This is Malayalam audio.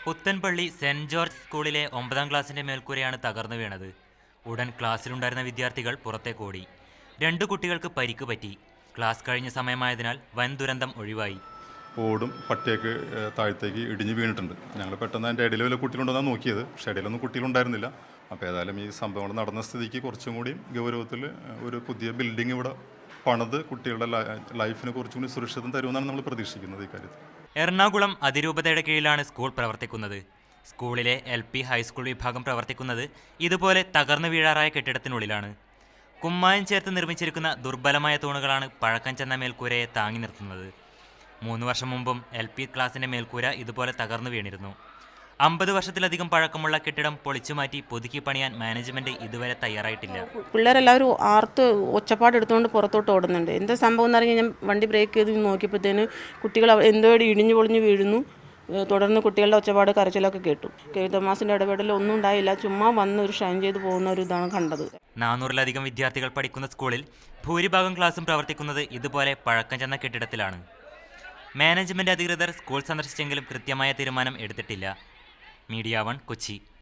പുത്തൻപള്ളി സെന്റ് ജോർജ് സ്കൂളിലെ 9ാം ക്ലാസിന്റെ മേൽക്കൂരയാണ് തകർന്നു വീണത്. ഉടൻ ക്ലാസ്സിലുണ്ടായിരുന്ന വിദ്യാർത്ഥികൾ പുറത്തേക്കോടി. 2 കുട്ടികൾക്ക് പരിക്ക് പറ്റി. ക്ലാസ് കഴിഞ്ഞ സമയമായതിനാൽ വൻ ദുരന്തം ഒഴിവായി. ഓടും പട്ടിയൊക്കെ താഴത്തേക്ക് ഇടിഞ്ഞ് വീണിട്ടുണ്ട്. ഞങ്ങൾ പെട്ടെന്ന് അതിൻ്റെ ഇടയിൽ വല്ല കുട്ടികളുണ്ടെന്നാണ് നോക്കിയത്. പക്ഷേ ഇടയിലൊന്നും കുട്ടികളുണ്ടായിരുന്നില്ല. അപ്പോൾ ഏതായാലും ഈ സംഭവങ്ങൾ നടന്ന സ്ഥിതിക്ക് കുറച്ചും കൂടി ഗൗരവത്തിൽ ഒരു പുതിയ ബിൽഡിംഗ് ഇവിടെ പണിത് കുട്ടികളുടെ ലൈഫിന് കുറച്ചും കൂടി സുരക്ഷിതം തരുമെന്നാണ് നമ്മൾ പ്രതീക്ഷിക്കുന്നത്. ഈ കാര്യത്തിൽ എറണാകുളം അതിരൂപതയുടെ കീഴിലാണ് സ്കൂൾ പ്രവർത്തിക്കുന്നത്. സ്കൂളിലെ LP ഹൈസ്കൂൾ വിഭാഗം പ്രവർത്തിക്കുന്നത് ഇതുപോലെ തകർന്നു വീഴാറായ കെട്ടിടത്തിനുള്ളിലാണ്. കുമ്മായം ചേർത്ത് നിർമ്മിച്ചിരിക്കുന്ന ദുർബലമായ തൂണുകളാണ് പഴക്കം ചെന്ന മേൽക്കൂരയെ താങ്ങി നിർത്തുന്നത്. 3 വർഷം മുമ്പും LP ക്ലാസിന്റെ മേൽക്കൂര ഇതുപോലെ തകർന്നു വീണിരുന്നു. 50 വർഷത്തിലധികം പഴക്കമുള്ള കെട്ടിടം പൊളിച്ചുമാറ്റി പുതുക്കി പണിയാൻ മാനേജ്മെന്റ് ഇതുവരെ തയ്യാറായിട്ടില്ല. പിള്ളേരെല്ലാവരും ആർത്ത് ഒച്ചപ്പാട് എടുത്തുകൊണ്ട് പുറത്തോട്ട് ഓടുന്നുണ്ട്. എന്താ സംഭവം എന്ന് പറഞ്ഞാൽ ഞാൻ വണ്ടി ബ്രേക്ക് ചെയ്ത് നോക്കിയപ്പോഴത്തേന് കുട്ടികൾ എന്തോ ഇടിഞ്ഞു പൊളിഞ്ഞ് വീഴുന്നു. തുടർന്ന് കുട്ടികളുടെ ഒച്ചപ്പാട് കരച്ചിലൊക്കെ കേട്ടു. തോമാസിൻ്റെ ഇടപെടൽ ഒന്നും ഉണ്ടായില്ല. ചുമ്മാ വന്ന് ഒരു ഷൈൻ ചെയ്ത് പോകുന്ന ഒരു ഇതാണ് കണ്ടത്. 400-ലധികം വിദ്യാർത്ഥികൾ പഠിക്കുന്ന സ്കൂളിൽ ഭൂരിഭാഗം ക്ലാസും പ്രവർത്തിക്കുന്നത് ഇതുപോലെ പഴക്കം ചെന്ന കെട്ടിടത്തിലാണ്. മാനേജ്മെന്റ് അധികൃതർ സ്കൂൾ സന്ദർശിച്ചെങ്കിലും കൃത്യമായ തീരുമാനം എടുത്തിട്ടില്ല. മീഡിയ 1 കൊച്ചി.